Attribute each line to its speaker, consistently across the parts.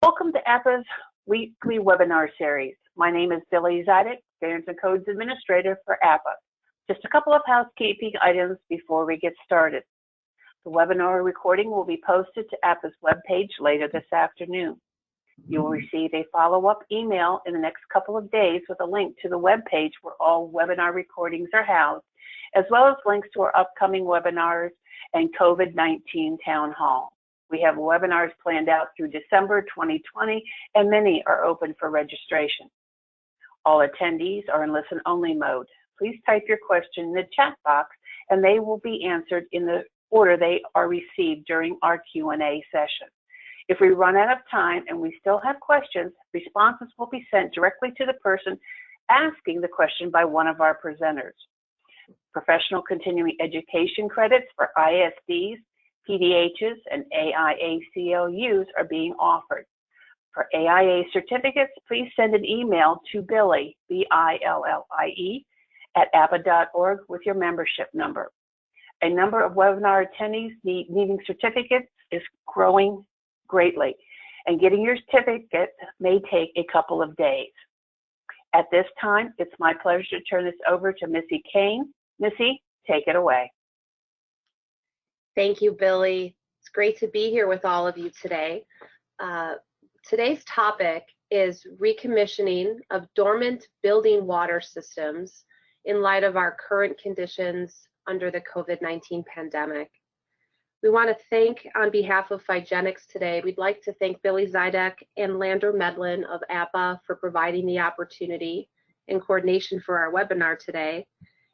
Speaker 1: Welcome to AWWA's weekly webinar series. My name is Billy Zidek, Standards and Codes Administrator for AWWA. Just a couple of housekeeping items before we get started. The webinar recording will be posted to AWWA's webpage later this afternoon. You will receive a follow-up email in the next couple of days with a link to the webpage where all webinar recordings are housed, as well as links to our upcoming webinars and COVID-19 town hall. We have webinars planned out through December 2020, and many are open for registration. All attendees are in listen-only mode. Please type your question in the chat box, and they will be answered in the order they are received during our Q&A session. If we run out of time and we still have questions, responses will be sent directly to the person asking the question by one of our presenters. Professional continuing education credits for ISDs, PDHs, and AIA-CLUs are being offered. For AIA certificates, please send an email to Billy, B-I-L-L-I-E, at AWWA.org with your membership number. A number of webinar attendees needing certificates is growing greatly, and getting your certificate may take a couple of days. At this time, it's my pleasure to turn this over to Missy Kane. Missy, take it away.
Speaker 2: Thank you, Billy. It's great to be here with all of you today. Today's topic is recommissioning of dormant building water systems in light of our current conditions under the COVID-19 pandemic. We want to thank, on behalf of Phygenics today, we'd like to thank Billy Zidek and Lander Medlin of AWWA for providing the opportunity and coordination for our webinar today.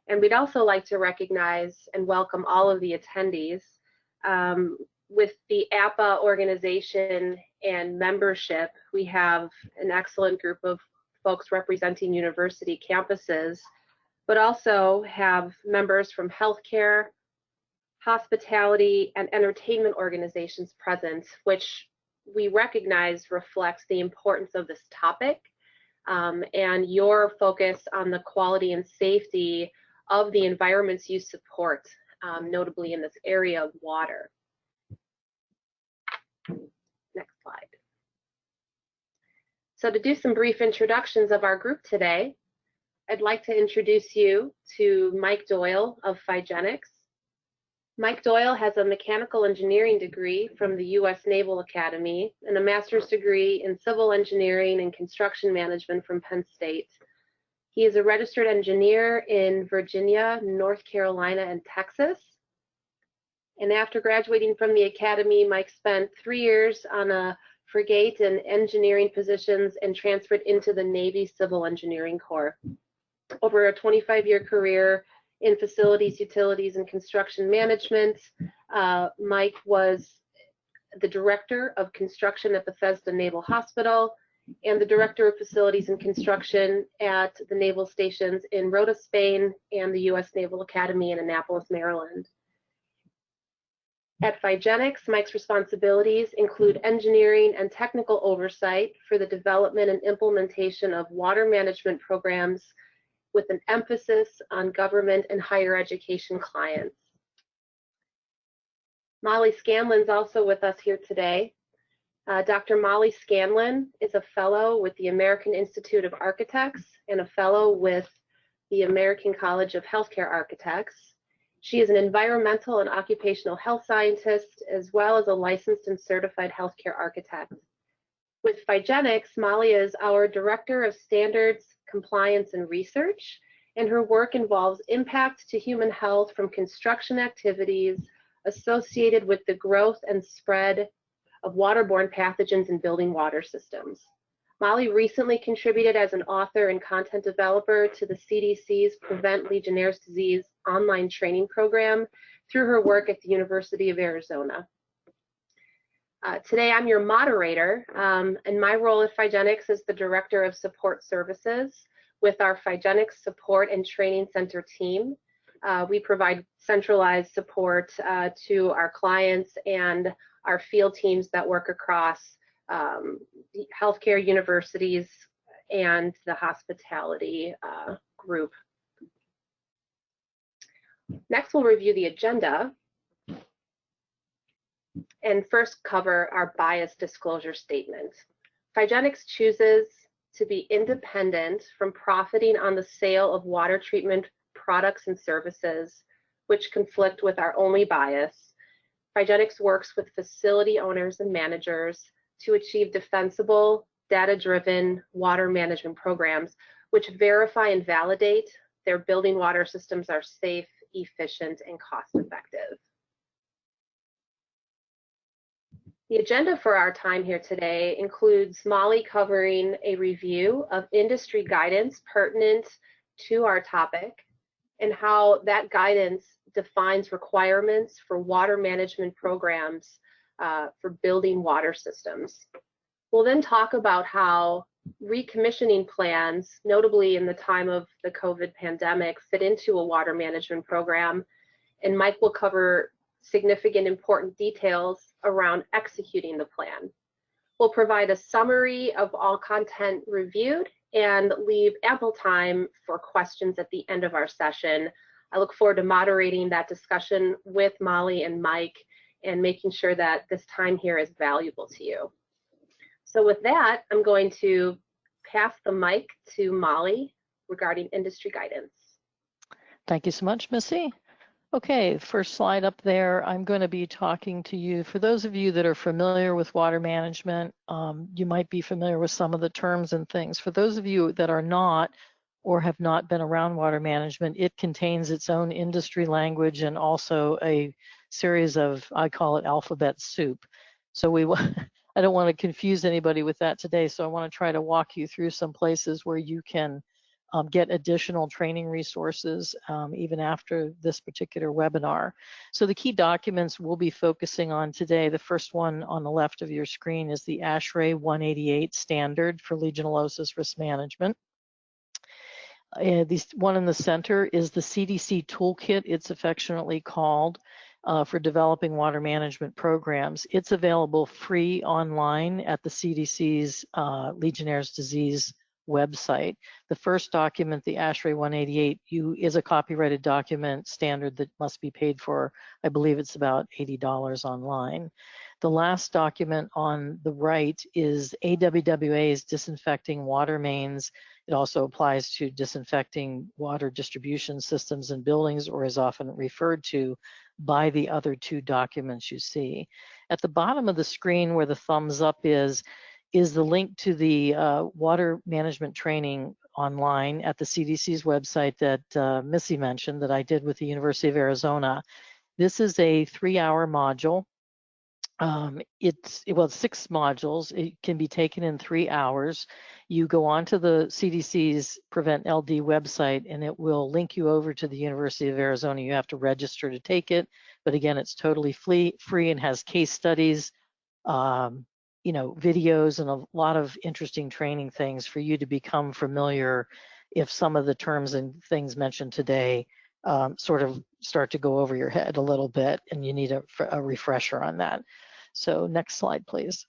Speaker 2: And we'd also like to recognize and welcome all of the attendees. With the AWWA organization and membership, we have an excellent group of folks representing university campuses, but also have members from healthcare, hospitality, and entertainment organizations present, which we recognize reflects the importance of this topic and your focus on the quality and safety of the environments you support, notably in this area of water. Next slide. So to do some brief introductions of our group today, I'd like to introduce you to Mike Doyle of Phygenics. Mike Doyle has a mechanical engineering degree from the U.S. Naval Academy and a master's degree in civil engineering and construction management from Penn State. He is a registered engineer in Virginia, North Carolina, and Texas. And after graduating from the academy, Mike spent 3 years on a frigate and engineering positions and transferred into the Navy Civil Engineering Corps. Over a 25-year career in facilities, utilities, and construction management, Mike was the director of construction at Bethesda Naval Hospital and the Director of Facilities and Construction at the naval stations in Rota, Spain, and the U.S. Naval Academy in Annapolis, Maryland. At Phygenics, Mike's responsibilities include engineering and technical oversight for the development and implementation of water management programs with an emphasis on government and higher education clients. Molly Scanlon's also with us here today. Dr. Molly Scanlon is a fellow with the American Institute of Architects and a fellow with the American College of Healthcare Architects. She is an environmental and occupational health scientist, as well as a licensed and certified healthcare architect. With Phygenics, Molly is our Director of Standards, Compliance, and Research, and her work involves impact to human health from construction activities associated with the growth and spread of waterborne pathogens in building water systems. Molly recently contributed as an author and content developer to the CDC's Prevent Legionnaire's Disease online training program through her work at the University of Arizona. Today I'm your moderator, and my role at Phygenics is the Director of Support Services with our Phygenics Support and Training Center team. We provide centralized support to our clients and our field teams that work across healthcare universities and the hospitality group. Next, we'll review the agenda and first cover our bias disclosure statement. Figenics chooses to be independent from profiting on the sale of water treatment products and services, which conflict with our only bias. Figenics works with facility owners and managers to achieve defensible, data-driven water management programs, which verify and validate their building water systems are safe, efficient, and cost-effective. The agenda for our time here today includes Molly covering a review of industry guidance pertinent to our topic and how that guidance defines requirements for water management programs for building water systems. We'll then talk about how recommissioning plans, notably in the time of the COVID pandemic, fit into a water management program, and Mike will cover significant important details around executing the plan. We'll provide a summary of all content reviewed and leave ample time for questions at the end of our session. I look forward to moderating that discussion with Molly and Mike and making sure that this time here is valuable to you. So with that, I'm going to pass the mic to Molly regarding industry guidance.
Speaker 3: Thank you so much, Missy. Okay, first slide up there, I'm going to be talking to you. For those of you that are familiar with water management, you might be familiar with some of the terms and things. For those of you that are not or have not been around water management, it contains its own industry language and also a series of, I call it alphabet soup. So I don't want to confuse anybody with that today, so I want to try to walk you through some places where you can get additional training resources even after this particular webinar. So the key documents we'll be focusing on today, the first one on the left of your screen is the ASHRAE 188 standard for Legionellosis risk management. This one in the center is the CDC toolkit, it's affectionately called, for developing water management programs. It's available free online at the CDC's Legionnaire's disease website. The first document, the ASHRAE 188, is a copyrighted document standard that must be paid for. I believe it's about $80 online. The last document on the right is AWWA's disinfecting water mains. It also applies to disinfecting water distribution systems in buildings, or is often referred to by the other two documents you see. At the bottom of the screen where the thumbs up is the link to the water management training online at the CDC's website that Missy mentioned that I did with the University of Arizona. This is a 3-hour module. It's 6 modules. It can be taken in 3 hours. You go onto the CDC's Prevent LD website and it will link you over to the University of Arizona. You have to register to take it, but again, it's totally free and has case studies, videos and a lot of interesting training things for you to become familiar if some of the terms and things mentioned today sort of start to go over your head a little bit and you need a refresher on that. So next slide, please.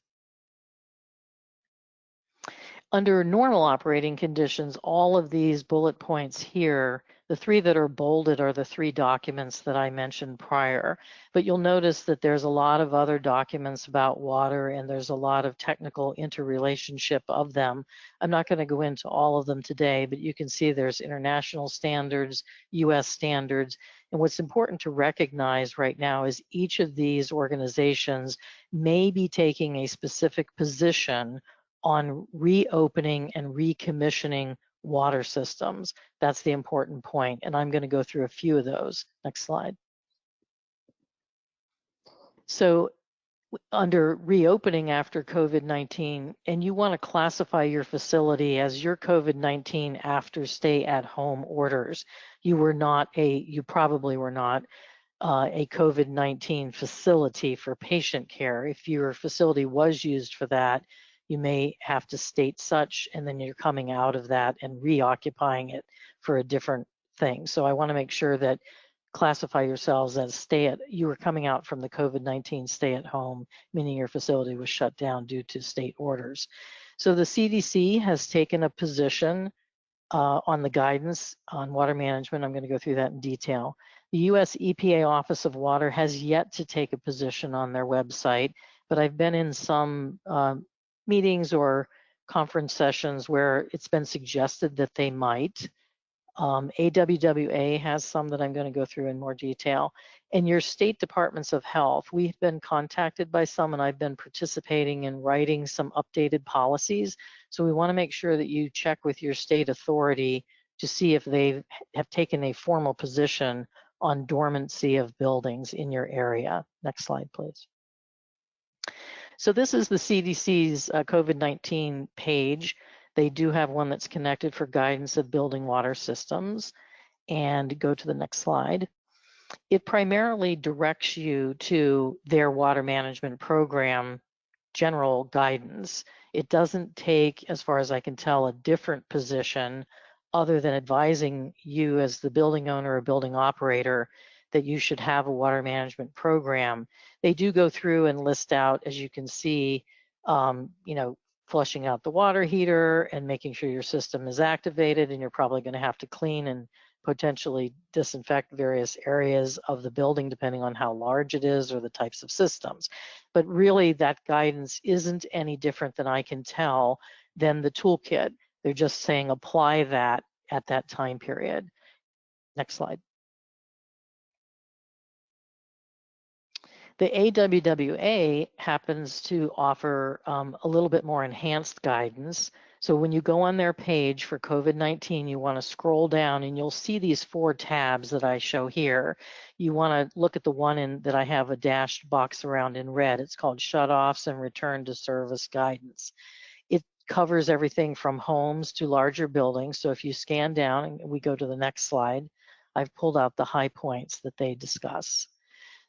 Speaker 3: Under normal operating conditions, all of these bullet points here, the 3 that are bolded are the 3 documents that I mentioned prior, but you'll notice that there's a lot of other documents about water and there's a lot of technical interrelationship of them. I'm not going to go into all of them today, but you can see there's international standards, US standards, and what's important to recognize right now is each of these organizations may be taking a specific position on reopening and recommissioning water systems. That's the important point, and I'm going to go through a few of those. Next slide. So under reopening after COVID-19, and you want to classify your facility as your COVID-19 after stay at home orders. You probably were not a COVID-19 facility for patient care. If your facility was used for that, you may have to state such, and then you're coming out of that and reoccupying it for a different thing. So I want to make sure that classify yourselves as you were coming out from the COVID-19 stay at home, meaning your facility was shut down due to state orders. So the CDC has taken a position on the guidance on water management. I'm going to go through that in detail. The US EPA Office of Water has yet to take a position on their website, but I've been in some meetings or conference sessions where it's been suggested that they might. AWWA has some that I'm going to go through in more detail. And your state departments of health, we've been contacted by some, and I've been participating in writing some updated policies. So we want to make sure that you check with your state authority to see if they have taken a formal position on dormancy of buildings in your area. Next slide, please. So this is the CDC's COVID-19 page. They do have one that's connected for guidance of building water systems. And go to the next slide. It primarily directs you to their water management program general guidance. It doesn't take, as far as I can tell, a different position other than advising you as the building owner or building operator that you should have a water management program. They do go through and list out, as you can see, flushing out the water heater and making sure your system is activated, and you're probably going to have to clean and potentially disinfect various areas of the building depending on how large it is or the types of systems. But really that guidance isn't any different than I can tell than the toolkit. They're just saying apply that at that time period. Next slide. The AWWA happens to offer a little bit more enhanced guidance. So when you go on their page for COVID-19, you want to scroll down and you'll see these 4 tabs that I show here. You want to look at the one that I have a dashed box around in red. It's called Shutoffs and Return to Service Guidance. It covers everything from homes to larger buildings. So if you scan down and we go to the next slide, I've pulled out the high points that they discuss.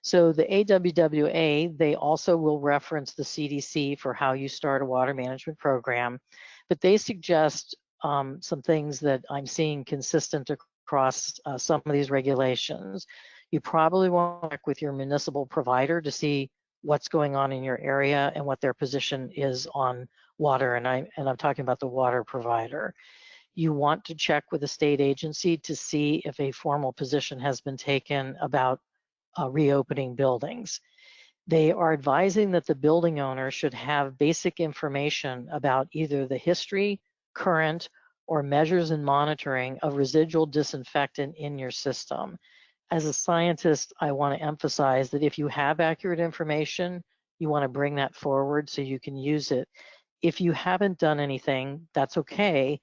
Speaker 3: So the AWWA, they also will reference the CDC for how you start a water management program, but they suggest some things that I'm seeing consistent across some of these regulations. You probably want to check with your municipal provider to see what's going on in your area and what their position is on water, and I'm talking about the water provider. You want to check with the state agency to see if a formal position has been taken about reopening buildings. They are advising that the building owner should have basic information about either the history, current, or measures and monitoring of residual disinfectant in your system. As a scientist, I want to emphasize that if you have accurate information, you want to bring that forward so you can use it. If you haven't done anything, that's okay,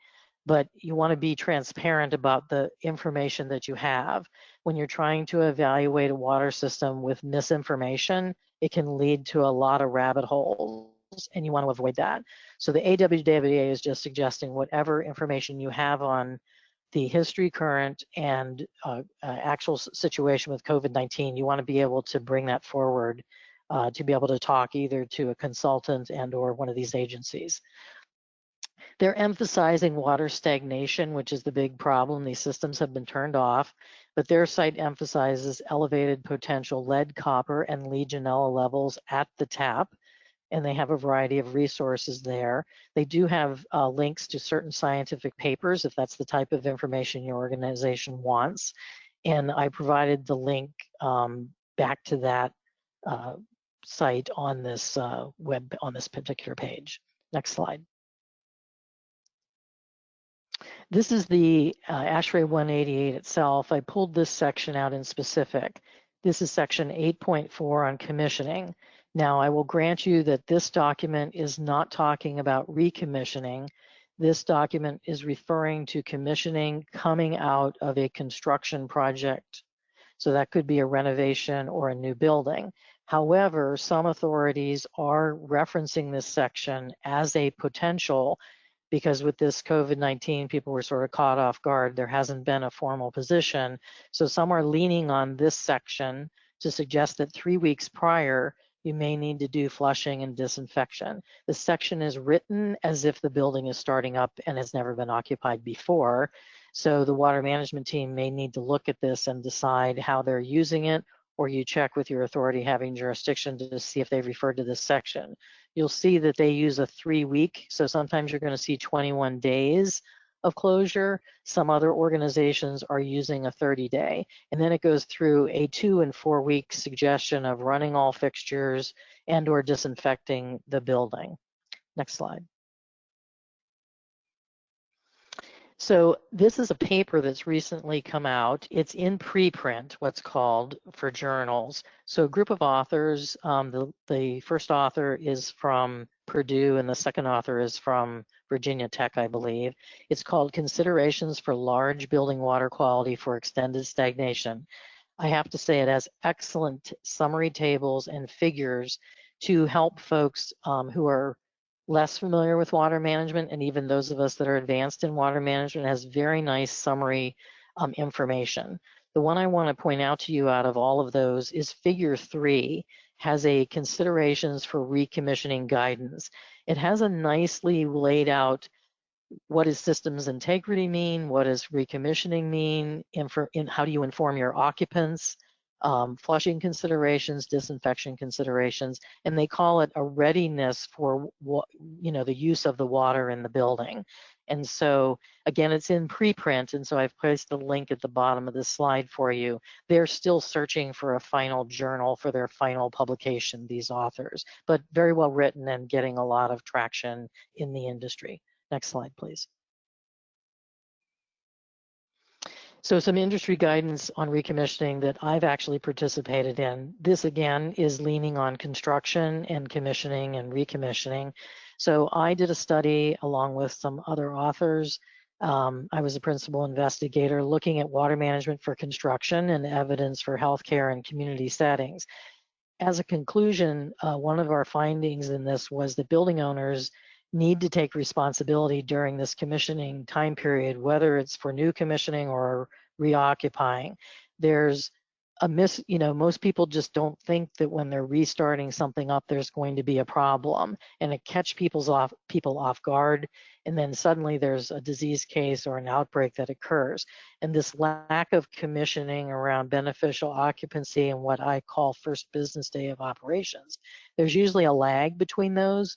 Speaker 3: but you want to be transparent about the information that you have. When you're trying to evaluate a water system with misinformation, it can lead to a lot of rabbit holes, and you want to avoid that. So the AWWA is just suggesting whatever information you have on the history, current, and actual situation with COVID-19, you want to be able to bring that forward to be able to talk either to a consultant and or one of these agencies. They're emphasizing water stagnation, which is the big problem. These systems have been turned off, but their site emphasizes elevated potential lead, copper, and Legionella levels at the tap, and they have a variety of resources there. They do have links to certain scientific papers if that's the type of information your organization wants, and I provided the link back to that site on this on this particular page. Next slide. This is the ASHRAE 188 itself. I pulled this section out in specific. This is section 8.4 on commissioning. Now, I will grant you that this document is not talking about recommissioning. This document is referring to commissioning coming out of a construction project. So that could be a renovation or a new building. However, some authorities are referencing this section as a potential because with this COVID-19, people were sort of caught off guard. There hasn't been a formal position. So some are leaning on this section to suggest that 3 weeks prior, you may need to do flushing and disinfection. The section is written as if the building is starting up and has never been occupied before. So the water management team may need to look at this and decide how they're using it, or you check with your authority having jurisdiction to see if they've referred to this section. You'll see that they use a 3-week, so sometimes you're going to see 21 days of closure. Some other organizations are using a 30-day. And then it goes through a 2- and 4-week suggestion of running all fixtures and or disinfecting the building. Next slide. So this is a paper that's recently come out. It's in preprint, what's called, for journals. So a group of authors, the first author is from Purdue and the second author is from Virginia Tech, I believe. It's called Considerations for Large Building Water Quality for Extended Stagnation. I have to say it has excellent summary tables and figures to help folks who are less familiar with water management, and even those of us that are advanced in water management, has very nice summary information. The one I want to point out to you out of all of those is figure 3, has a considerations for recommissioning guidance. It has a nicely laid out what does systems integrity mean, what does recommissioning mean, how do you inform your occupants, flushing considerations, disinfection considerations, and they call it a readiness for the use of the water in the building. And so again, it's in preprint, and so I've placed a link at the bottom of this slide for you. They're still searching for a final journal for their final publication, these authors, but very well written and getting a lot of traction in the industry. Next slide, please. So some industry guidance on recommissioning that I've actually participated in. This again is leaning on construction and commissioning and recommissioning. So I did a study along with some other authors. I was a principal investigator looking at water management for construction and evidence for healthcare and community settings. As a conclusion, one of our findings in this was that building owners need to take responsibility during this commissioning time period, whether it's for new commissioning or reoccupying. There's a most people just don't think that when they're restarting something up, there's going to be a problem, and it catch people off guard, and then suddenly there's a disease case or an outbreak that occurs. And this lack of commissioning around beneficial occupancy and what I call first business day of operations, there's usually a lag between those.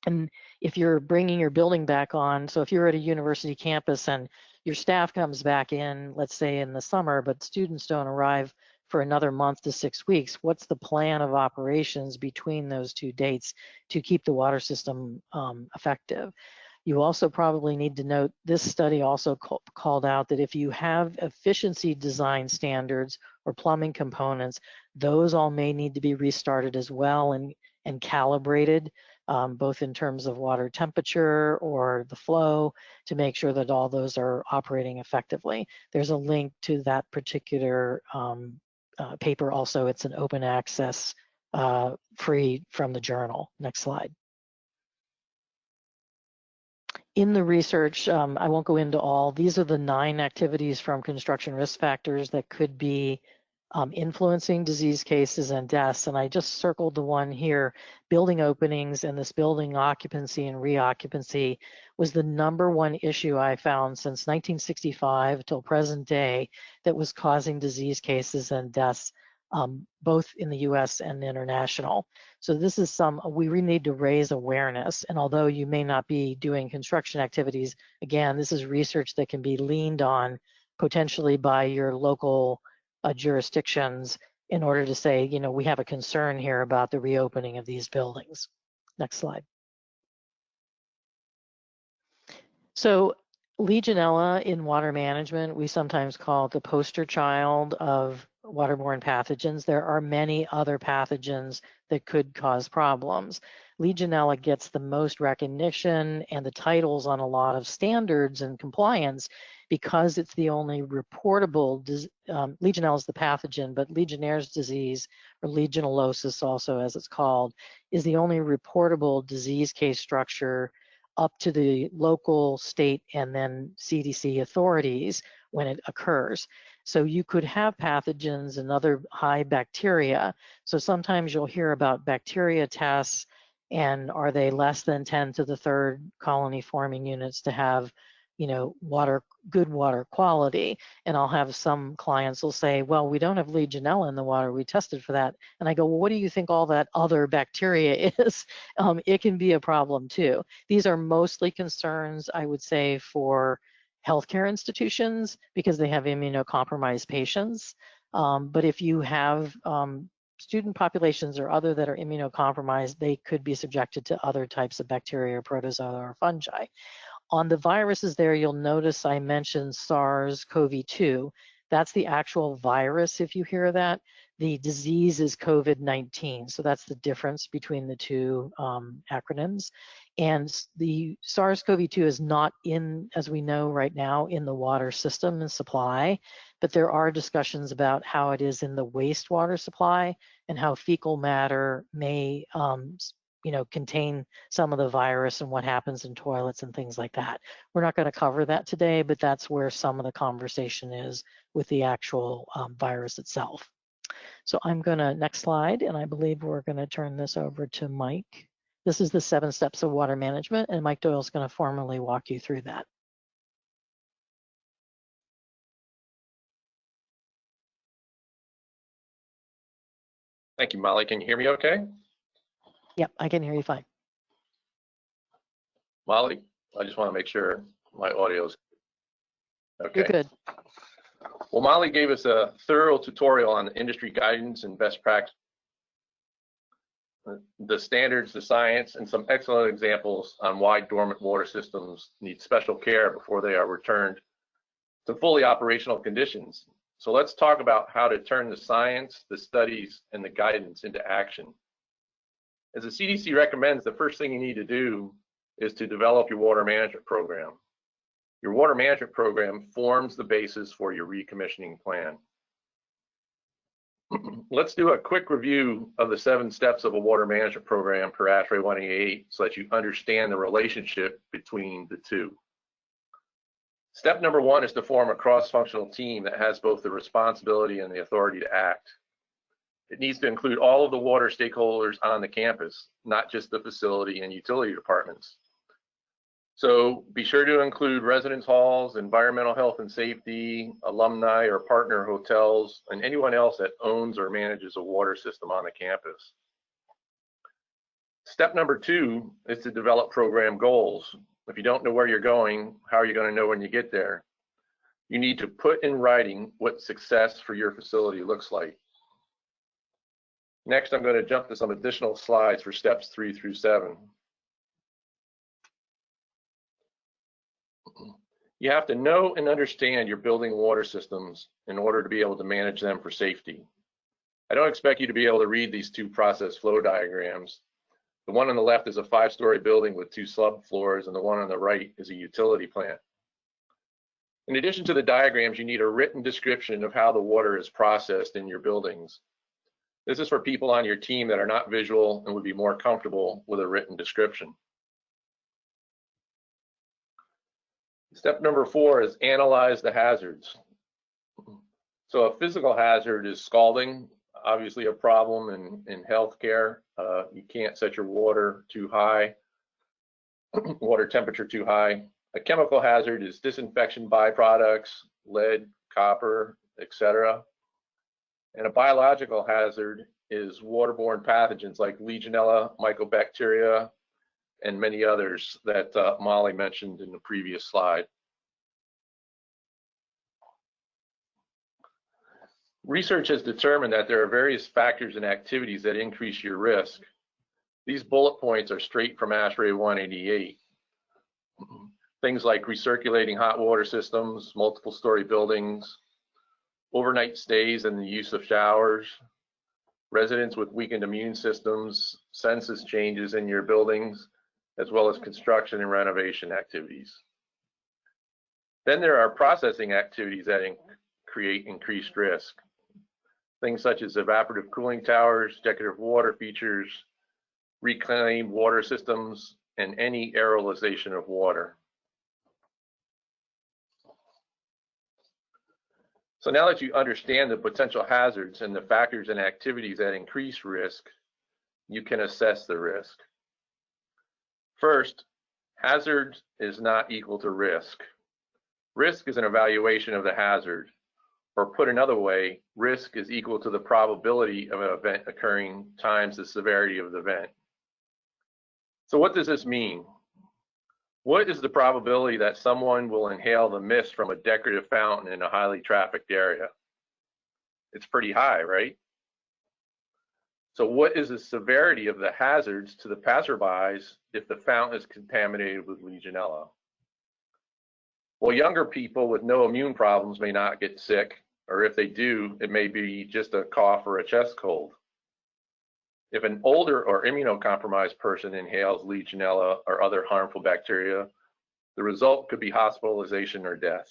Speaker 3: And if you're bringing your building back on, so if you're at a university campus and your staff comes back in, let's say in the summer, but students don't arrive for another month to 6 weeks, what's the plan of operations between those two dates to keep the water system effective? You also probably need to note, this study also called out that if you have efficiency design standards or plumbing components, those all may need to be restarted as well and calibrated, both in terms of water temperature or the flow, to make sure that all those are operating effectively. There's a link to that particular paper also. It's an open access, free from the journal. Next slide. In the research, I won't go into all, these are the 9 activities from construction risk factors that could be influencing disease cases and deaths. And I just circled the one here, building openings, and this building occupancy and reoccupancy was the #1 issue I found since 1965 till present day that was causing disease cases and deaths, both in the US and international. So this is we really need to raise awareness. And although you may not be doing construction activities, again, this is research that can be leaned on potentially by your local jurisdictions in order to say, we have a concern here about the reopening of these buildings. Next slide. So Legionella in water management, we sometimes call it the poster child of waterborne pathogens. There are many other pathogens that could cause problems. Legionella gets the most recognition and the titles on a lot of standards and compliance because it's the only reportable, Legionella is the pathogen, but Legionnaire's disease, or Legionellosis also as it's called, is the only reportable disease case structure up to the local, state, and then CDC authorities when it occurs. So you could have pathogens and other high bacteria. So sometimes you'll hear about bacteria tests, and are they less than 10 to the 3rd colony forming units to have, good water quality. And I'll have some clients will say, well, we don't have Legionella in the water, we tested for that. And I go, well, what do you think all that other bacteria is? It can be a problem too. These are mostly concerns, I would say, for healthcare institutions because they have immunocompromised patients. But if you have student populations or other that are immunocompromised, they could be subjected to other types of bacteria, protozoa, or fungi. On the viruses there, you'll notice I mentioned SARS-CoV-2. That's the actual virus, if you hear that. The disease is COVID-19, so that's the difference between the two acronyms. And the SARS-CoV-2 is not in, as we know right now, in the water system and supply, but there are discussions about how it is in the wastewater supply and how fecal matter may contain some of the virus and what happens in toilets and things like that. We're not going to cover that today, but that's where some of the conversation is with the actual virus itself. So I'm going to, next slide, and I believe we're going to turn this over to Mike. This is the 7 steps of water management, and Mike Doyle is going to formally walk you through that.
Speaker 4: Thank you, Molly. Can you hear me okay?
Speaker 3: Yep, I can hear you fine.
Speaker 4: Molly, I just want to make sure my audio is okay.
Speaker 3: You're good.
Speaker 4: Well, Molly gave us a thorough tutorial on industry guidance and best practice, the standards, the science, and some excellent examples on why dormant water systems need special care before they are returned to fully operational conditions. So let's talk about how to turn the science, the studies, and the guidance into action. As the CDC recommends, the first thing you need to do is to develop your water management program. Your water management program forms the basis for your recommissioning plan. Let's do a quick review of the 7 steps of a water management program per ASHRAE 188 so that you understand the relationship between the two. Step number 1 is to form a cross-functional team that has both the responsibility and the authority to act. It needs to include all of the water stakeholders on the campus, not just the facility and utility departments. So be sure to include residence halls, environmental health and safety, alumni or partner hotels, and anyone else that owns or manages a water system on the campus. Step number 2 is to develop program goals. If you don't know where you're going, how are you going to know when you get there? You need to put in writing what success for your facility looks like. Next, I'm going to jump to some additional slides for steps 3 through 7. You have to know and understand your building water systems in order to be able to manage them for safety. I don't expect you to be able to read these 2 process flow diagrams. The one on the left is a 5-story building with 2 subfloors, and the one on the right is a utility plant. In addition to the diagrams, you need a written description of how the water is processed in your buildings. This is for people on your team that are not visual and would be more comfortable with a written description. Step number 4 is analyze the hazards. So a physical hazard is scalding, obviously a problem in healthcare. You can't set your water too high, water temperature too high. A chemical hazard is disinfection byproducts, lead, copper, etc. And a biological hazard is waterborne pathogens like Legionella, mycobacteria, and many others that Molly mentioned in the previous slide. Research has determined that there are various factors and activities that increase your risk. These bullet points are straight from ASHRAE 188. Things like recirculating hot water systems, multiple story buildings, overnight stays and the use of showers, residents with weakened immune systems, census changes in your buildings, as well as construction and renovation activities. Then there are processing activities that create increased risk. Things such as evaporative cooling towers, decorative water features, reclaimed water systems, and any aerolization of water. So now that you understand the potential hazards and the factors and activities that increase risk, you can assess the risk. First, hazard is not equal to risk. Risk is an evaluation of the hazard, or put another way, risk is equal to the probability of an event occurring times the severity of the event. So what does this mean? What is the probability that someone will inhale the mist from a decorative fountain in a highly trafficked area? It's pretty high, right? So what is the severity of the hazards to the passerbys if the fountain is contaminated with Legionella? Well, younger people with no immune problems may not get sick, or if they do, it may be just a cough or a chest cold. If an older or immunocompromised person inhales Legionella or other harmful bacteria, the result could be hospitalization or death.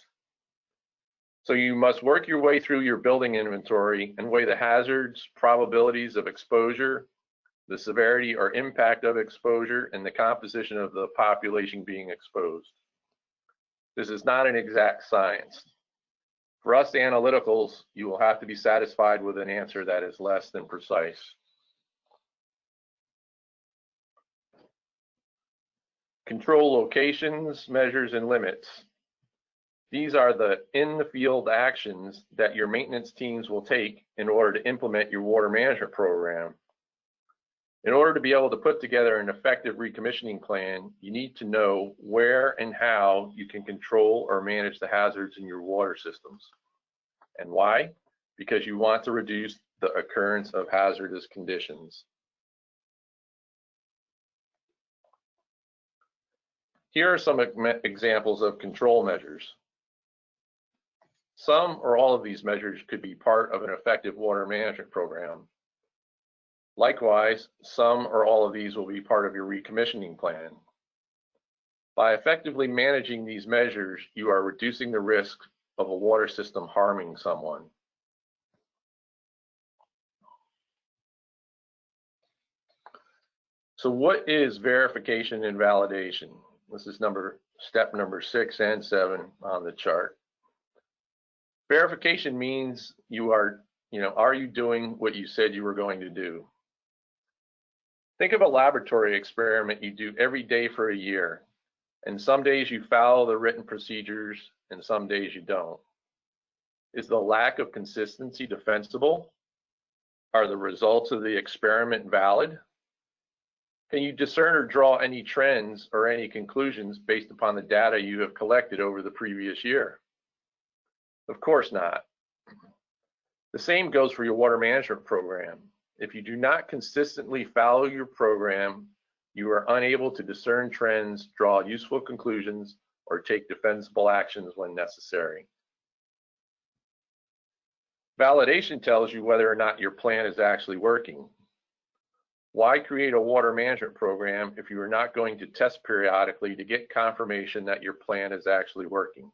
Speaker 4: So you must work your way through your building inventory and weigh the hazards, probabilities of exposure, the severity or impact of exposure, and the composition of the population being exposed. This is not an exact science. For us analyticals, you will have to be satisfied with an answer that is less than precise. Control locations, measures, and limits. These are the in-the-field actions that your maintenance teams will take in order to implement your water management program. In order to be able to put together an effective recommissioning plan, you need to know where and how you can control or manage the hazards in your water systems. And why? Because you want to reduce the occurrence of hazardous conditions. Here are some examples of control measures. Some or all of these measures could be part of an effective water management program. Likewise, some or all of these will be part of your recommissioning plan. By effectively managing these measures, you are reducing the risk of a water system harming someone. So what is verification and validation? This is step number 6 and 7 on the chart. Verification means are you doing what you said you were going to do? Think of a laboratory experiment you do every day for a year, and some days you follow the written procedures and some days you don't. Is the lack of consistency defensible? Are the results of the experiment valid? Can you discern or draw any trends or any conclusions based upon the data you have collected over the previous year? Of course not. The same goes for your water management program. If you do not consistently follow your program, you are unable to discern trends, draw useful conclusions, or take defensible actions when necessary. Validation tells you whether or not your plan is actually working. Why create a water management program if you are not going to test periodically to get confirmation that your plan is actually working?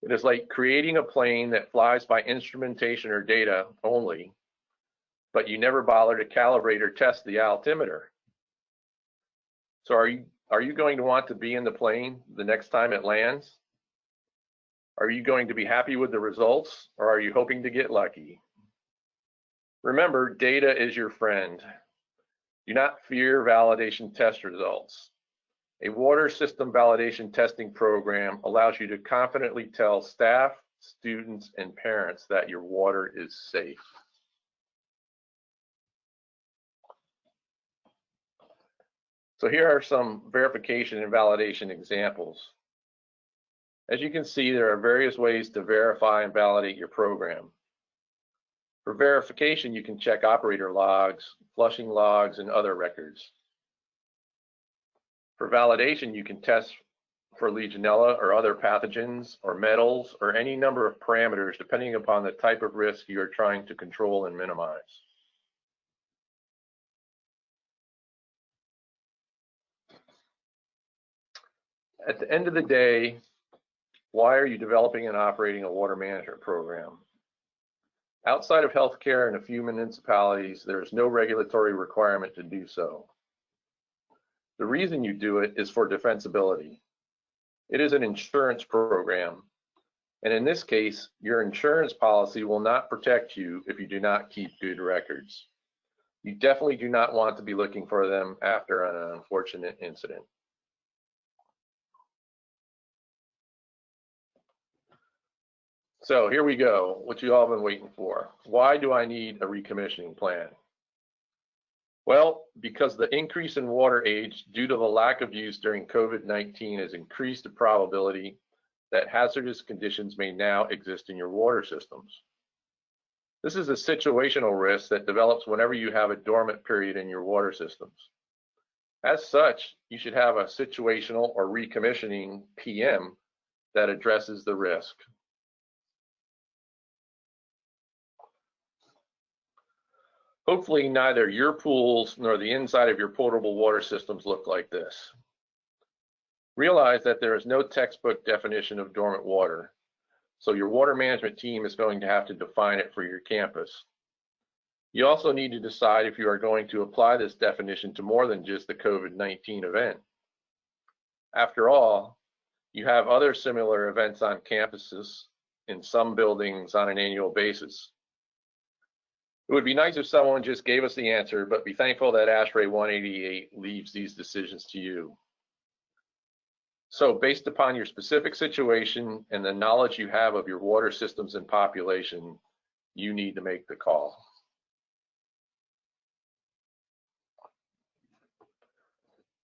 Speaker 4: It is like creating a plane that flies by instrumentation or data only, but you never bother to calibrate or test the altimeter. So are you going to want to be in the plane the next time it lands? Are you going to be happy with the results, or are you hoping to get lucky? Remember, data is your friend. Do not fear validation test results. A water system validation testing program allows you to confidently tell staff, students, and parents that your water is safe. So here are some verification and validation examples. As you can see, there are various ways to verify and validate your program. For verification, you can check operator logs, flushing logs, and other records. For validation, you can test for Legionella or other pathogens or metals or any number of parameters depending upon the type of risk you are trying to control and minimize. At the end of the day, why are you developing and operating a water management program? Outside of healthcare and a few municipalities, there is no regulatory requirement to do so. The reason you do it is for defensibility. It is an insurance program, and in this case, your insurance policy will not protect you if you do not keep good records. You definitely do not want to be looking for them after an unfortunate incident. So here we go, what you all have been waiting for. Why do I need a recommissioning plan? Well, because the increase in water age due to the lack of use during COVID-19 has increased the probability that hazardous conditions may now exist in your water systems. This is a situational risk that develops whenever you have a dormant period in your water systems. As such, you should have a situational or recommissioning PM that addresses the risk. Hopefully, neither your pools nor the inside of your potable water systems look like this. Realize that there is no textbook definition of dormant water, so your water management team is going to have to define it for your campus. You also need to decide if you are going to apply this definition to more than just the COVID-19 event. After all, you have other similar events on campuses in some buildings on an annual basis. It would be nice if someone just gave us the answer, but be thankful that ASHRAE 188 leaves these decisions to you. So based upon your specific situation and the knowledge you have of your water systems and population, you need to make the call.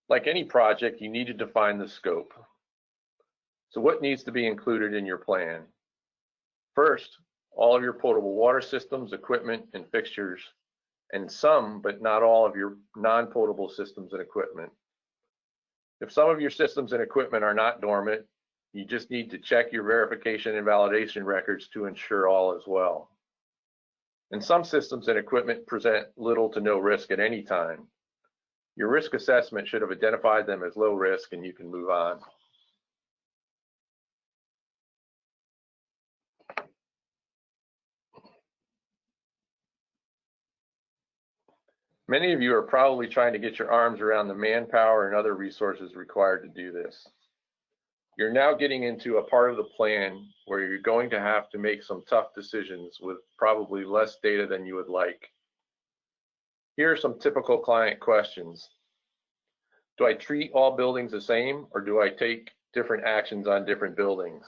Speaker 4: Like any project, you need to define the scope. So what needs to be included in your plan? First, all of your potable water systems, equipment, and fixtures, and some, but not all, of your non-potable systems and equipment. If some of your systems and equipment are not dormant, you just need to check your verification and validation records to ensure all is well. And some systems and equipment present little to no risk at any time. Your risk assessment should have identified them as low risk and you can move on. Many of you are probably trying to get your arms around the manpower and other resources required to do this. You're now getting into a part of the plan where you're going to have to make some tough decisions with probably less data than you would like. Here are some typical client questions. Do I treat all buildings the same, or do I take different actions on different buildings?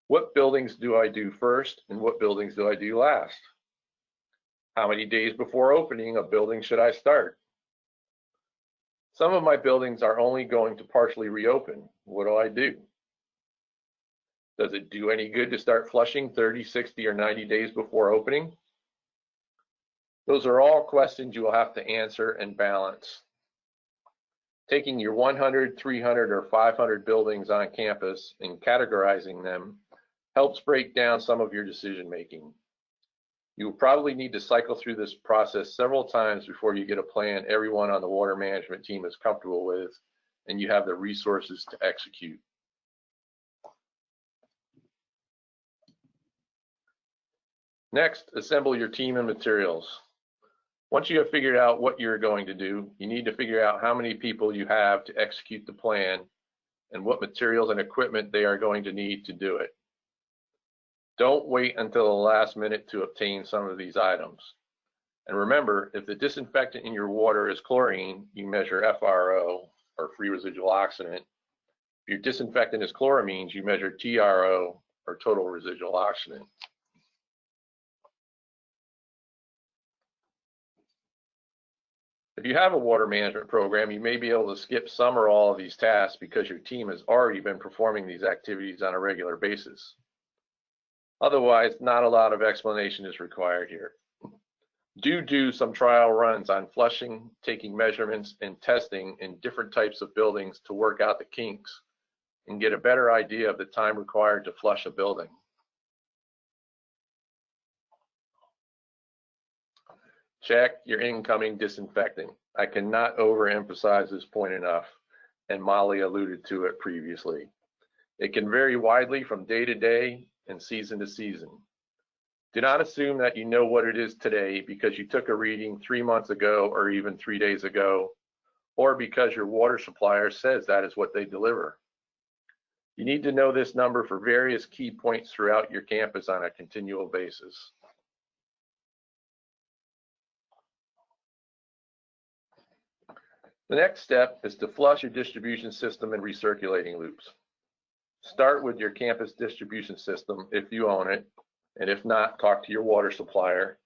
Speaker 4: What buildings do I do first, and what buildings do I do last? How many days before opening a building should I start? Some of my buildings are only going to partially reopen. What do I do? Does it do any good to start flushing 30, 60, or 90 days before opening? Those are all questions you will have to answer and balance. Taking your 100, 300, or 500 buildings on campus and categorizing them helps break down some of your decision making. You will probably need to cycle through this process several times before you get a plan everyone on the water management team is comfortable with and you have the resources to execute. Next, assemble your team and materials. Once you have figured out what you're going to do, you need to figure out how many people you have to execute the plan and what materials and equipment they are going to need to do it. Don't wait until the last minute to obtain some of these items. And remember, if the disinfectant in your water is chlorine, you measure FRO, or free residual oxidant. If your disinfectant is chloramines, you measure TRO, or total residual oxidant. If you have a water management program, you may be able to skip some or all of these tasks because your team has already been performing these activities on a regular basis. Otherwise, not a lot of explanation is required here. Do some trial runs on flushing, taking measurements, and testing in different types of buildings to work out the kinks and get a better idea of the time required to flush a building. Check your incoming disinfectant. I cannot overemphasize this point enough, and Molly alluded to it previously. It can vary widely from day to day and season to season. Do not assume that you know what it is today because you took a reading 3 months ago or even 3 days ago, or because your water supplier says that is what they deliver. You need to know this number for various key points throughout your campus on a continual basis. The next step is to flush your distribution system and recirculating loops. Start with your campus distribution system if you own it, and if not, talk to your water supplier,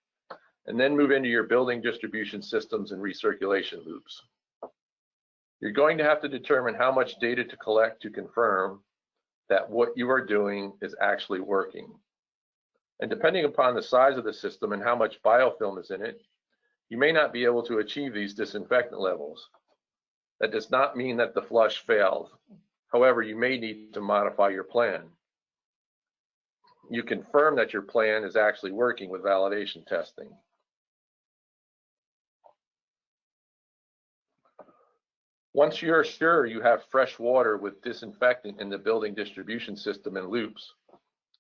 Speaker 4: and then move into your building distribution systems and recirculation loops. You're going to have to determine how much data to collect to confirm that what you are doing is actually working. And depending upon the size of the system and how much biofilm is in it, you may not be able to achieve these disinfectant levels. That does not mean that the flush failed. However, you may need to modify your plan. You confirm that your plan is actually working with validation testing. Once you're sure you have fresh water with disinfectant in the building distribution system and loops,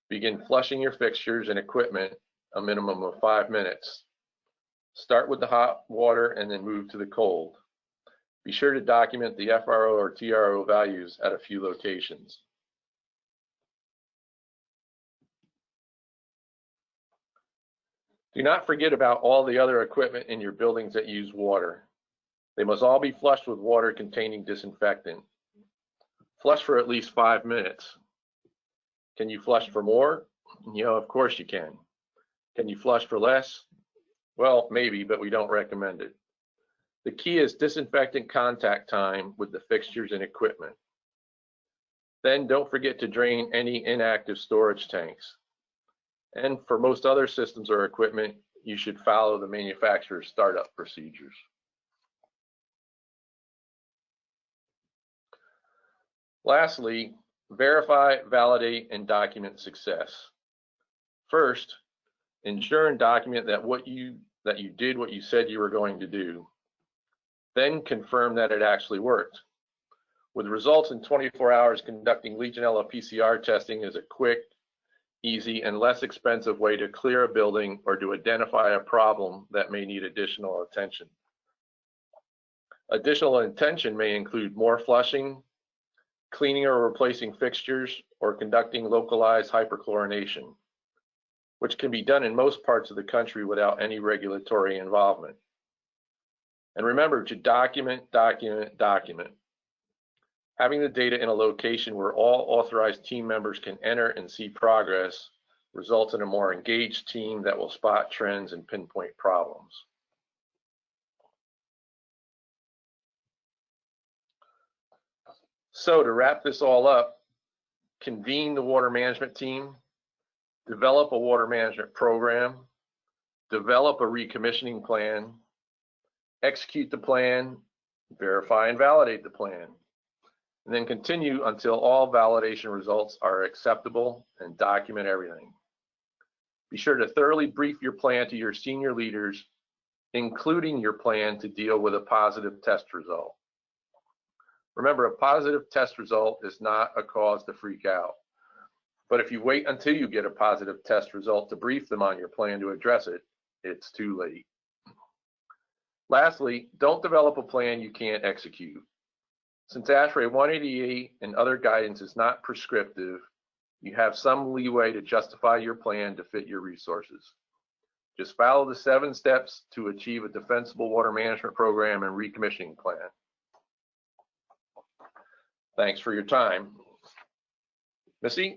Speaker 4: begin flushing your fixtures and equipment a minimum of 5 minutes. Start with the hot water and then move to the cold. Be sure to document the FRO or TRO values at a few locations. Do not forget about all the other equipment in your buildings that use water. They must all be flushed with water containing disinfectant. Flush for at least 5 minutes. Can you flush for more? Of course you can. Can you flush for less? Well, maybe, but we don't recommend it. The key is disinfectant contact time with the fixtures and equipment. Then don't forget to drain any inactive storage tanks. And for most other systems or equipment, you should follow the manufacturer's startup procedures. Lastly, verify, validate, and document success. First, ensure and document that you did what you said you were going to do. Then confirm that it actually worked. With results in 24 hours, conducting Legionella PCR testing is a quick, easy, and less expensive way to clear a building or to identify a problem that may need additional attention. Additional attention may include more flushing, cleaning or replacing fixtures, or conducting localized hyperchlorination, which can be done in most parts of the country without any regulatory involvement. And remember to document, document, document. Having the data in a location where all authorized team members can enter and see progress results in a more engaged team that will spot trends and pinpoint problems. So to wrap this all up, convene the water management team, develop a water management program, develop a recommissioning plan, execute the plan, verify and validate the plan, and then continue until all validation results are acceptable, and document everything. Be sure to thoroughly brief your plan to your senior leaders, including your plan to deal with a positive test result. Remember, a positive test result is not a cause to freak out. But if you wait until you get a positive test result to brief them on your plan to address it, it's too late. Lastly, don't develop a plan you can't execute. Since ASHRAE 188 and other guidance is not prescriptive, you have some leeway to justify your plan to fit your resources. Just follow the 7 steps to achieve a defensible water management program and recommissioning plan. Thanks for your time. Missy,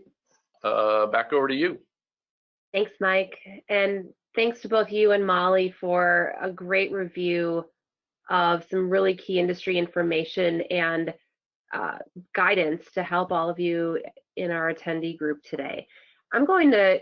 Speaker 4: back over to you.
Speaker 2: Thanks, Mike. And thanks to both you and Molly for a great review of some really key industry information and guidance to help all of you in our attendee group today. I'm going to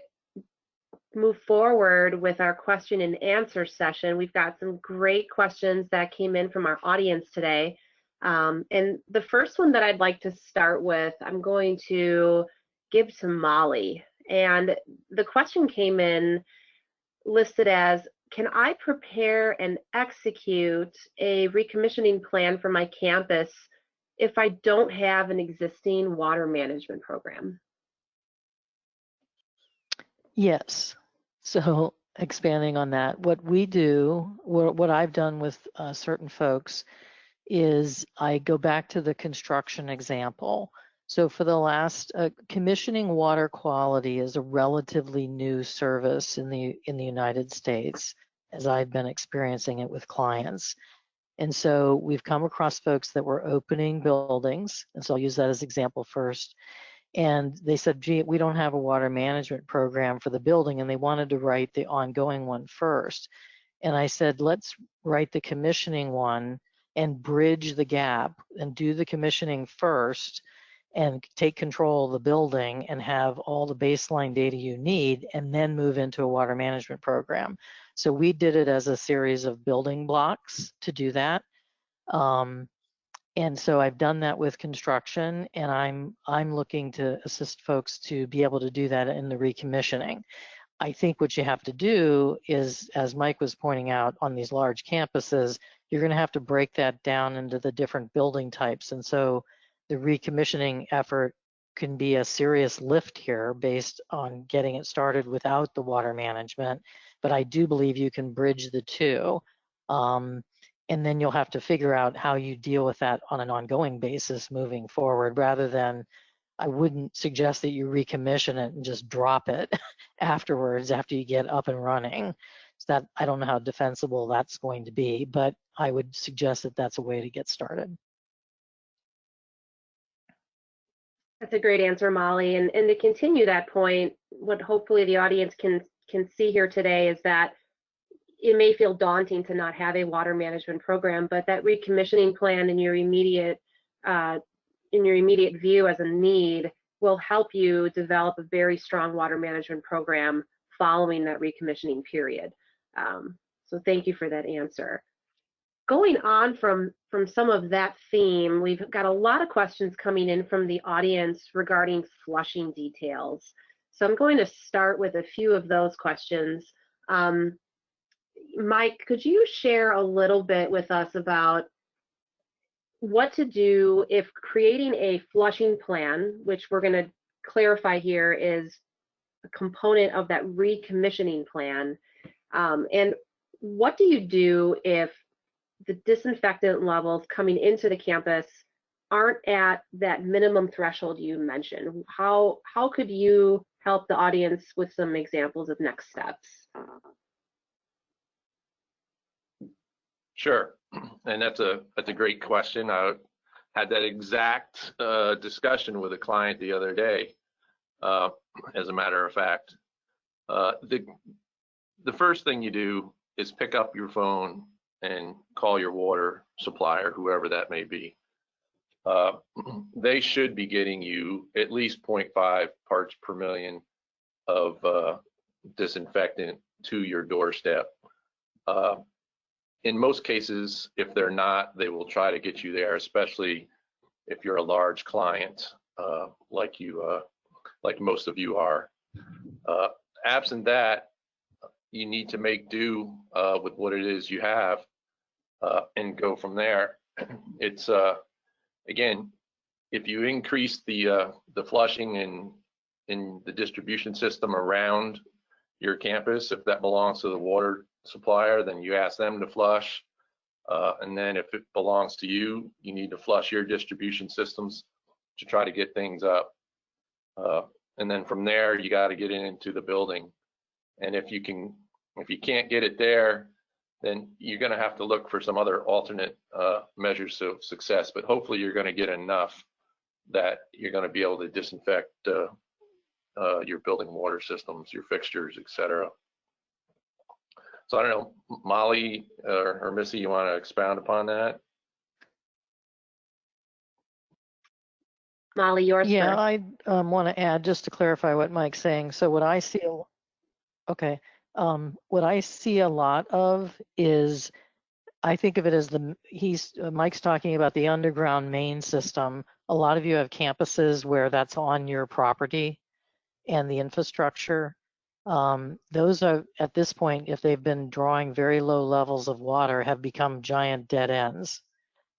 Speaker 2: move forward with our question and answer session. We've got some great questions that came in from our audience today. And the first one that I'd like to start with, I'm going to give to Molly. And the question came in listed as, can I prepare and execute a recommissioning plan for my campus if I don't have an existing water management program?
Speaker 3: Yes. So expanding on that, what we do, what I've done with certain folks is I go back to the construction example. So for the last, commissioning water quality is a relatively new service in the United States, as I've been experiencing it with clients. And so we've come across folks that were opening buildings, and so I'll use that as example first. And they said, gee, we don't have a water management program for the building, and they wanted to write the ongoing one first. And I said, let's write the commissioning one and bridge the gap and do the commissioning first, and take control of the building and have all the baseline data you need, and then move into a water management program. So we did it as a series of building blocks to do that. And so I've done that with construction, and I'm looking to assist folks to be able to do that in the recommissioning. I think what you have to do is, as Mike was pointing out, on these large campuses, you're going to have to break that down into the different building types. And so the recommissioning effort can be a serious lift here based on getting it started without the water management. But I do believe you can bridge the two. And then you'll have to figure out how you deal with that on an ongoing basis moving forward, rather than, I wouldn't suggest that you recommission it and just drop it afterwards after you get up and running. So that, I don't know how defensible that's going to be, but I would suggest that that's a way to get started.
Speaker 2: That's a great answer, Molly. And to continue that point, what hopefully the audience can see here today is that it may feel daunting to not have a water management program, but that recommissioning plan in your immediate view as a need will help you develop a very strong water management program following that recommissioning period. So thank you for that answer. Going on from some of that theme, we've got a lot of questions coming in from the audience regarding flushing details. So I'm going to start with a few of those questions. Mike, could you share a little bit with us about what to do if creating a flushing plan, which we're going to clarify here is a component of that recommissioning plan, and what do you do if the disinfectant levels coming into the campus aren't at that minimum threshold you mentioned? How could you help the audience with some examples of next steps?
Speaker 4: Sure, and that's a great question. I had that exact discussion with a client the other day. As a matter of fact, the first thing you do is pick up your phone and call your water supplier, whoever that may be. They should be getting you at least 0.5 parts per million of disinfectant to your doorstep. In most cases, if they're not, they will try to get you there, especially if you're a large client like most of you are. Absent that, you need to make do with what it is you have and go from there. It's again, if you increase the flushing in the distribution system around your campus, if that belongs to the water supplier, then you ask them to flush, and then if it belongs to you, you need to flush your distribution systems to try to get things up, and then from there you got to get into the building. And if you can't get it there, then you're going to have to look for some other alternate measures of success, but hopefully you're going to get enough that you're going to be able to disinfect your building water systems, your fixtures, etc. So I don't know, Molly or Missy, you want to expound upon that?
Speaker 2: Molly, yours.
Speaker 3: Yeah,
Speaker 2: first.
Speaker 3: I want to add, just to clarify what Mike's saying. So what I see, what I see a lot of is, I think of it as Mike's talking about the underground main system. A lot of you have campuses where that's on your property and the infrastructure. Those are, at this point, if they've been drawing very low levels of water, have become giant dead ends.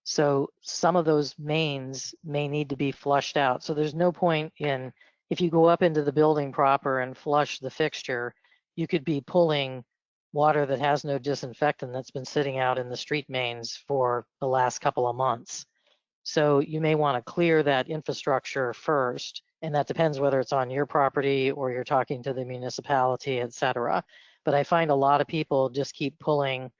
Speaker 3: So some of those mains may need to be flushed out. So there's no point in, if you go up into the building proper and flush the fixture, you could be pulling water that has no disinfectant that's been sitting out in the street mains for the last couple of months. So you may want to clear that infrastructure first, and that depends whether it's on your property or you're talking to the municipality, et cetera. But I find a lot of people just keep pulling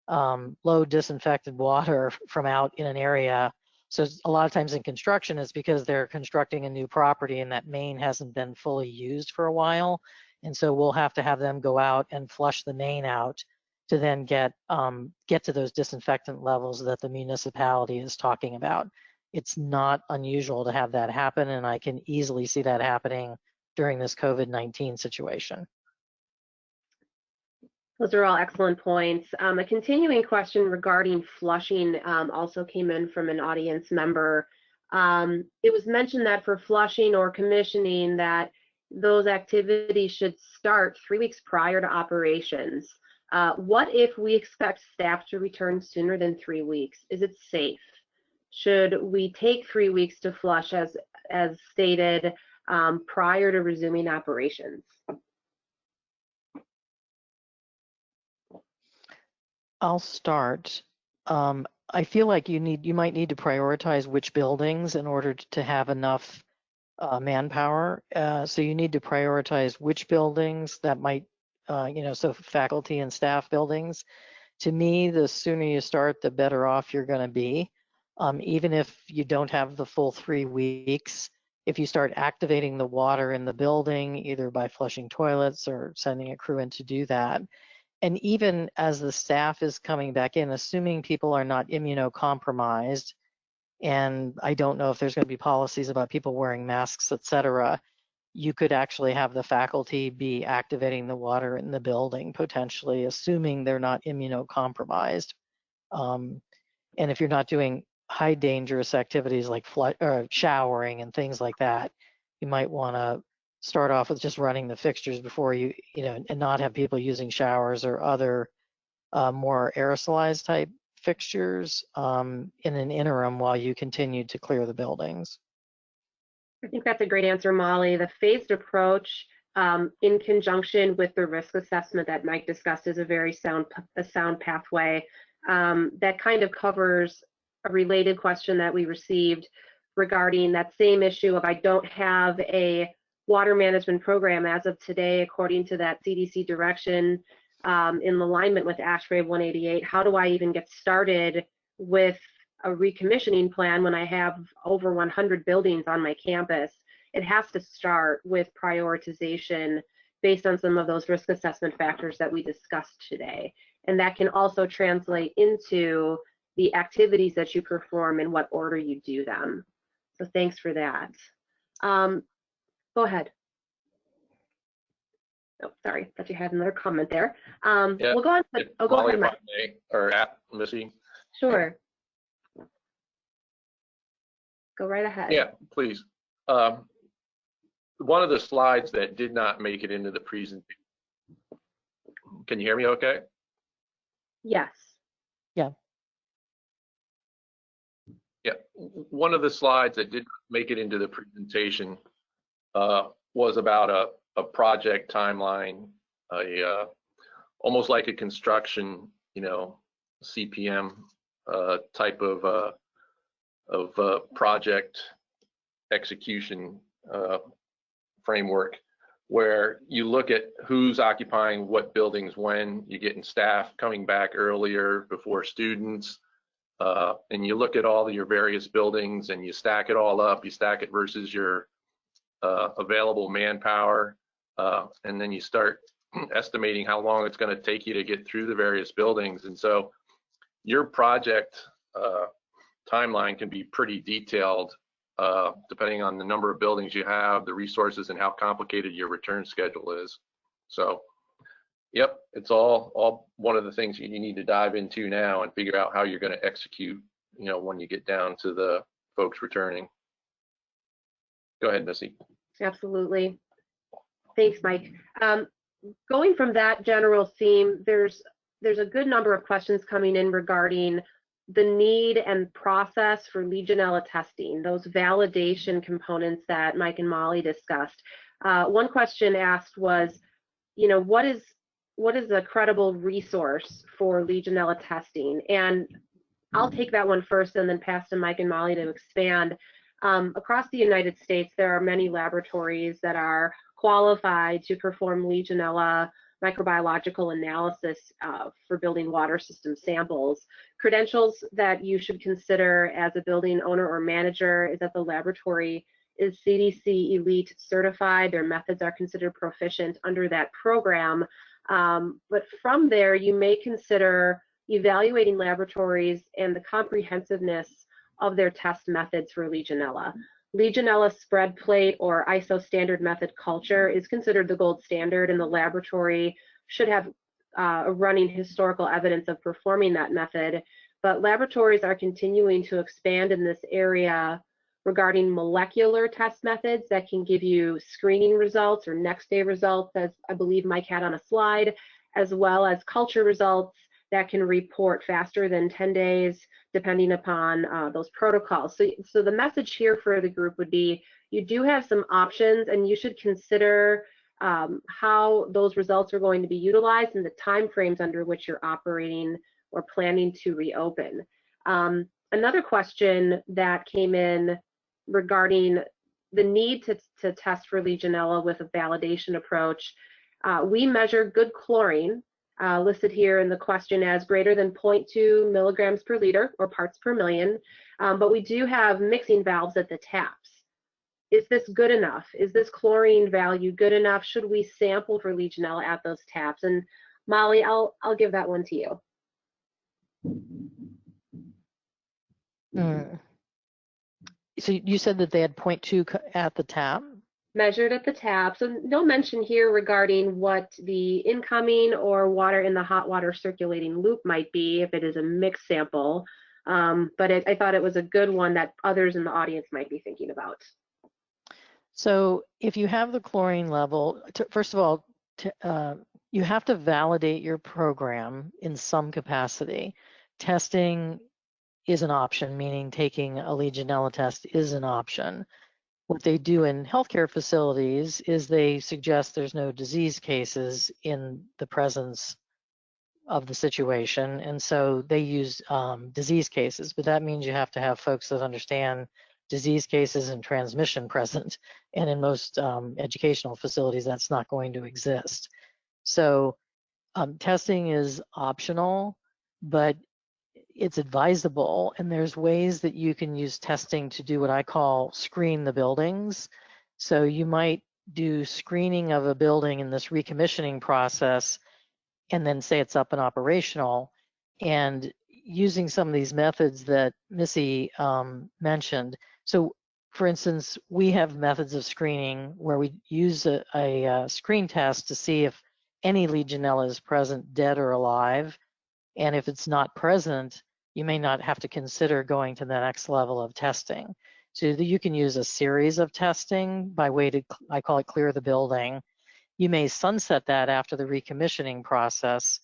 Speaker 3: low disinfected water from out in an area. So a lot of times in construction, it's because they're constructing a new property and that main hasn't been fully used for a while. And so we'll have to have them go out and flush the main out to then get to those disinfectant levels that the municipality is talking about. It's not unusual to have that happen, and I can easily see that happening during this COVID-19 situation.
Speaker 2: Those are all excellent points. A continuing question regarding flushing also came in from an audience member. It was mentioned that for flushing or commissioning that those activities should start 3 weeks prior to operations. What if we expect staff to return sooner than 3 weeks? Is it safe? Should we take 3 weeks to flush as stated prior to resuming operations?
Speaker 3: I'll start. I feel like you might need to prioritize which buildings in order to have enough manpower. So you need to prioritize which buildings that might, so faculty and staff buildings. To me, the sooner you start, the better off you're going to be. Even if you don't have the full 3 weeks, if you start activating the water in the building, either by flushing toilets or sending a crew in to do that, and even as the staff is coming back in, assuming people are not immunocompromised, and I don't know if there's going to be policies about people wearing masks, et cetera, you could actually have the faculty be activating the water in the building, potentially, assuming they're not immunocompromised. And if you're not doing high dangerous activities like showering and things like that, you might want to start off with just running the fixtures before and not have people using showers or other more aerosolized type fixtures in an interim while you continue to clear the buildings.
Speaker 2: I think that's a great answer, Molly. The phased approach in conjunction with the risk assessment that Mike discussed is a very sound pathway. That kind of covers a related question that we received regarding that same issue of I don't have a water management program as of today, according to that CDC direction in alignment with ASHRAE 188. How do I even get started with a recommissioning plan when I have over 100 buildings on my campus? It has to start with prioritization based on some of those risk assessment factors that we discussed today. And that can also translate into the activities that you perform and what order you do them. So thanks for that. Go ahead. Oh, sorry, thought you had another comment there.
Speaker 4: Yeah,
Speaker 2: we'll go on. Oh, go ahead, Mike.
Speaker 4: Or Missy.
Speaker 2: Sure. Go right ahead.
Speaker 4: Yeah, please. One of the slides that did not make it into the presentation. Can you hear me okay?
Speaker 2: Yes.
Speaker 3: Yeah.
Speaker 4: Yeah, one of the slides that did make it into the presentation was about a project timeline, almost like a construction, CPM type of project execution framework, where you look at who's occupying what buildings when, you're getting staff coming back earlier before students, and you look at all of your various buildings and you stack it all up, you stack it versus your available manpower, and then you start estimating how long it's going to take you to get through the various buildings. And so your project timeline can be pretty detailed depending on the number of buildings you have, the resources, and how complicated your return schedule is. So yep, it's all one of the things you need to dive into now and figure out how you're going to execute, when you get down to the folks returning. Go ahead, Missy.
Speaker 2: Absolutely. Thanks, Mike. Going from that general theme, there's a good number of questions coming in regarding the need and process for Legionella testing, those validation components that Mike and Molly discussed. One question asked was, what is a credible resource for Legionella testing? And I'll take that one first and then pass to Mike and Molly to expand. Across the United States, there are many laboratories that are qualified to perform Legionella microbiological analysis for building water system samples. Credentials that you should consider as a building owner or manager is that the laboratory is CDC Elite certified. Their methods are considered proficient under that program. But from there, you may consider evaluating laboratories and the comprehensiveness of their test methods for Legionella. Legionella spread plate or ISO standard method culture is considered the gold standard, and the laboratory should have a running historical evidence of performing that method. But laboratories are continuing to expand in this area regarding molecular test methods that can give you screening results or next day results, as I believe Mike had on a slide, as well as culture results that can report faster than 10 days, depending upon those protocols. So the message here for the group would be, you do have some options, and you should consider how those results are going to be utilized and the timeframes under which you're operating or planning to reopen. Another question that came in regarding the need to test for Legionella with a validation approach. We measure good chlorine, listed here in the question as greater than 0.2 milligrams per liter or parts per million, but we do have mixing valves at the taps. Is this good enough? Is this chlorine value good enough? Should we sample for Legionella at those taps? And Molly, I'll give that one to you.
Speaker 3: So you said that they had 0.2 at the tap?
Speaker 2: Measured at the tap. So no mention here regarding what the incoming or water in the hot water circulating loop might be if it is a mixed sample. But I thought it was a good one that others in the audience might be thinking about.
Speaker 3: So if you have the chlorine level, first of all, you have to validate your program in some capacity. Testing is an option, meaning taking a Legionella test is an option. What they do in healthcare facilities is they suggest there's no disease cases in the presence of the situation, and so they use disease cases, but that means you have to have folks that understand disease cases and transmission present, and in most educational facilities that's not going to exist. So testing is optional, but it's advisable, and there's ways that you can use testing to do what I call screen the buildings. So you might do screening of a building in this recommissioning process and then say it's up and operational, and using some of these methods that Missy mentioned. So for instance, we have methods of screening where we use a screen test to see if any Legionella is present, dead or alive. And if it's not present, you may not have to consider going to the next level of testing. So you can use a series of testing by way to, I call it clear the building. You may sunset that after the recommissioning process.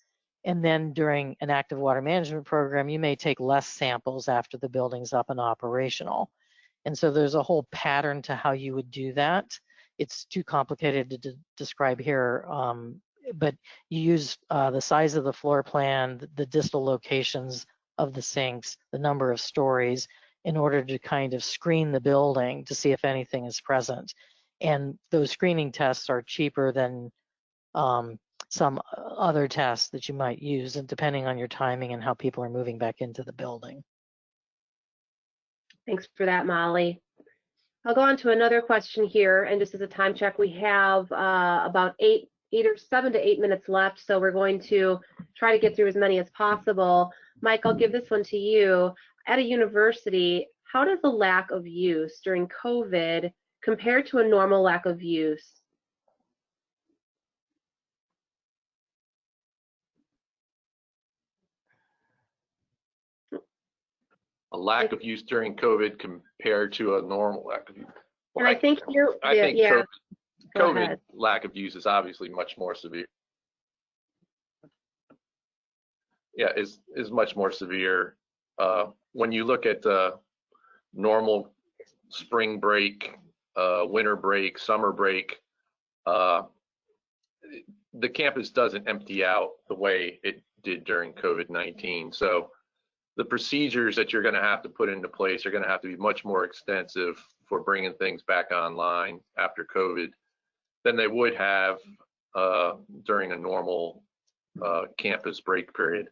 Speaker 3: And then during an active water management program, you may take less samples after the building's up and operational. And so there's a whole pattern to how you would do that. It's too complicated to describe here, but you use the size of the floor plan, the distal locations of the sinks, the number of stories, in order to kind of screen the building to see if anything is present. And those screening tests are cheaper than some other tests that you might use, and depending on your timing and how people are moving back into the building.
Speaker 2: Thanks for that, Molly. I'll go on to another question here, and just as a time check, we have about 7 to 8 minutes left, so we're going to try to get through as many as possible. Mike, I'll give this one to you. At a university, how does the lack of use during COVID compare to a normal lack of use?
Speaker 4: A lack of use during COVID compared to a normal lack of use.
Speaker 2: Well, and I think you're,
Speaker 4: I think
Speaker 2: yeah.
Speaker 4: COVID lack of use is obviously much more severe. Yeah, is much more severe. When you look at normal spring break, winter break, summer break, the campus doesn't empty out the way it did during COVID-19. So the procedures that you're going to have to put into place are going to have to be much more extensive for bringing things back online after COVID than they would have during a normal campus break period.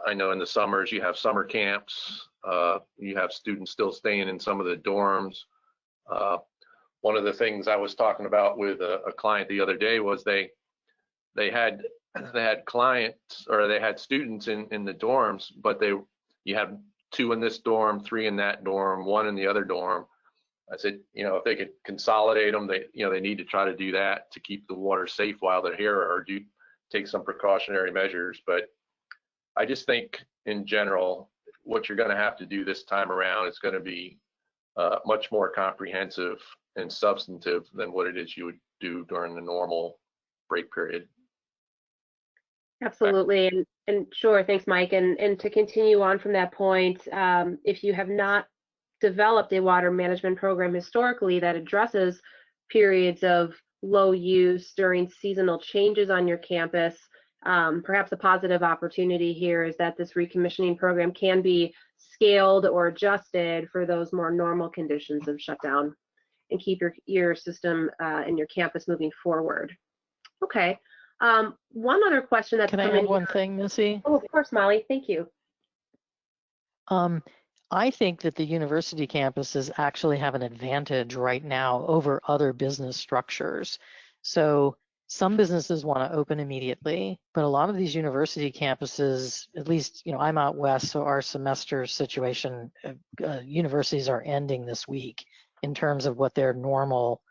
Speaker 4: I know in the summers you have summer camps, you have students still staying in some of the dorms. One of the things I was talking about with a client the other day was they had clients, or they had students in the dorms, but you have 2 in this dorm, 3 in that dorm, 1 in the other dorm. I said, you know, if they could consolidate them, they need to try to do that to keep the water safe while they're here, or do take some precautionary measures. But I just think in general, what you're going to have to do this time around is going to be much more comprehensive and substantive than what it is you would do during the normal break period.
Speaker 2: Absolutely, and sure, thanks, Mike. And to continue on from that point, if you have not developed a water management program historically that addresses periods of low use during seasonal changes on your campus, perhaps a positive opportunity here is that this recommissioning program can be scaled or adjusted for those more normal conditions of shutdown and keep your system and your campus moving forward. Okay. One other question that's
Speaker 3: Can I add one thing, Missy?
Speaker 2: Oh, of course, Molly. Thank you.
Speaker 3: I think that the university campuses actually have an advantage right now over other business structures. So some businesses want to open immediately, but a lot of these university campuses, at least, you know, I'm out west, so our semester situation, universities are ending this week in terms of what their normal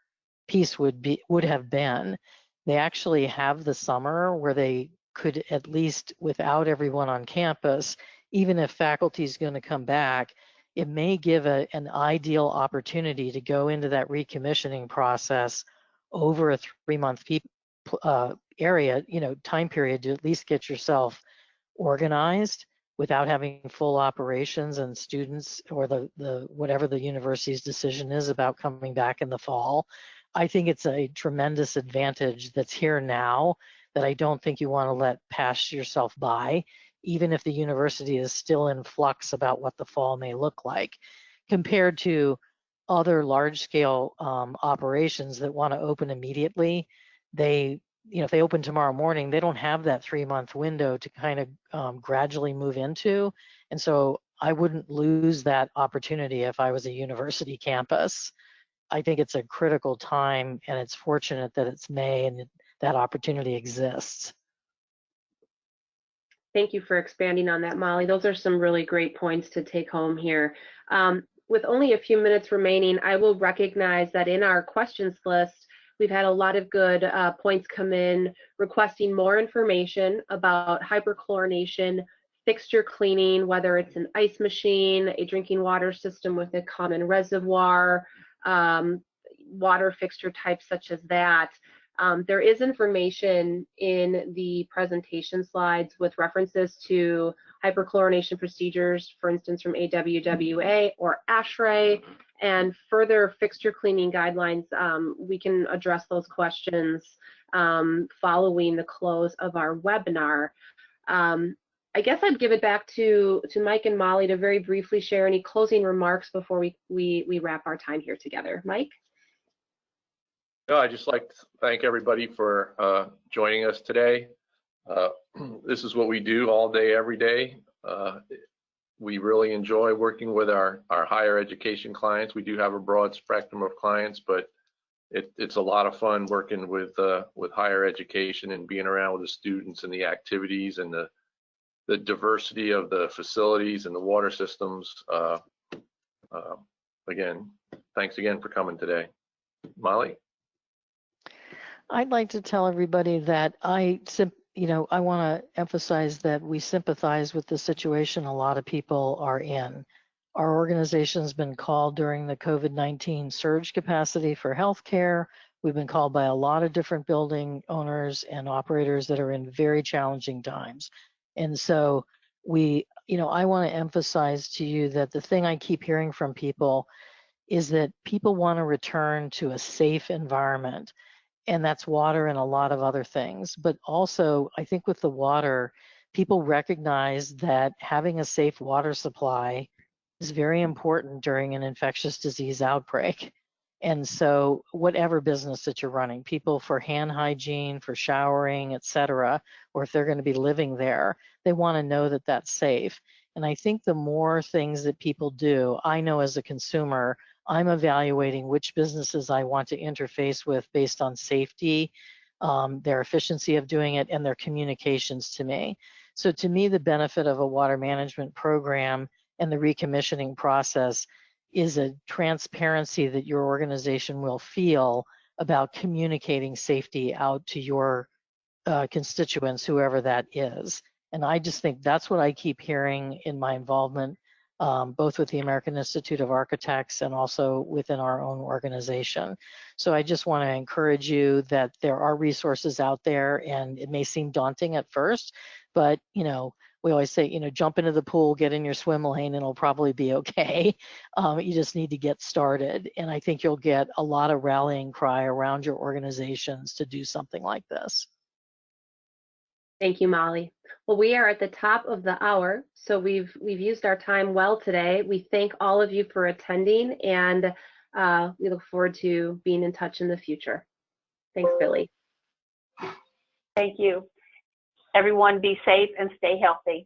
Speaker 3: piece would have been. They actually have the summer where they could, at least without everyone on campus, even if faculty is going to come back, it may give an ideal opportunity to go into that recommissioning process over a 3-month area, you know, time period, to at least get yourself organized without having full operations and students, or the whatever the university's decision is about coming back in the fall. I think it's a tremendous advantage that's here now that I don't think you want to let pass yourself by, even if the university is still in flux about what the fall may look like, compared to other large-scale operations that want to open immediately. They, you know, if they open tomorrow morning, they don't have that 3-month window to kind of gradually move into. And so I wouldn't lose that opportunity if I was a university campus. I think it's a critical time, and it's fortunate that it's May and that opportunity exists.
Speaker 2: Thank you for expanding on that, Molly. Those are some really great points to take home here. With only a few minutes remaining, I will recognize that in our questions list, we've had a lot of good points come in requesting more information about hyperchlorination, fixture cleaning, whether it's an ice machine, a drinking water system with a common reservoir, water fixture types such as that. There is information in the presentation slides with references to hyperchlorination procedures, for instance, from AWWA or ASHRAE, and further fixture cleaning guidelines. We can address those questions following the close of our webinar. I guess I'd give it back to Mike and Molly to very briefly share any closing remarks before we wrap our time here together. Mike?
Speaker 4: No, I'd just like to thank everybody for joining us today. This is what we do all day, every day. We really enjoy working with our higher education clients. We do have a broad spectrum of clients, but it's a lot of fun working with higher education and being around with the students and the activities and the diversity of the facilities and the water systems. Again, thanks again for coming today. Molly?
Speaker 3: I'd like to tell everybody that I want to emphasize that we sympathize with the situation a lot of people are in. Our organization's been called during the COVID-19 surge capacity for healthcare. We've been called by a lot of different building owners and operators that are in very challenging times. And so I want to emphasize to you that the thing I keep hearing from people is that people want to return to a safe environment. And that's water and a lot of other things. But also, I think with the water, people recognize that having a safe water supply is very important during an infectious disease outbreak. And so whatever business that you're running, people for hand hygiene, for showering, et cetera, or if they're going to be living there, they want to know that that's safe. And I think the more things that people do, I know as a consumer, I'm evaluating which businesses I want to interface with based on safety, their efficiency of doing it, and their communications to me. So to me, the benefit of a water management program and the recommissioning process is a transparency that your organization will feel about communicating safety out to your constituents, whoever that is. And I just think that's what I keep hearing in my involvement, both with the American Institute of Architects and also within our own organization. So I just want to encourage you that there are resources out there, and it may seem daunting at first, but you know, we always say, you know, jump into the pool, get in your swim lane, and it'll probably be okay. You just need to get started. And I think you'll get a lot of rallying cry around your organizations to do something like this.
Speaker 2: Thank you, Molly. Well, we are at the top of the hour, so we've used our time well today. We thank all of you for attending, and we look forward to being in touch in the future. Thanks, Billy.
Speaker 1: Thank you. Everyone be safe and stay healthy.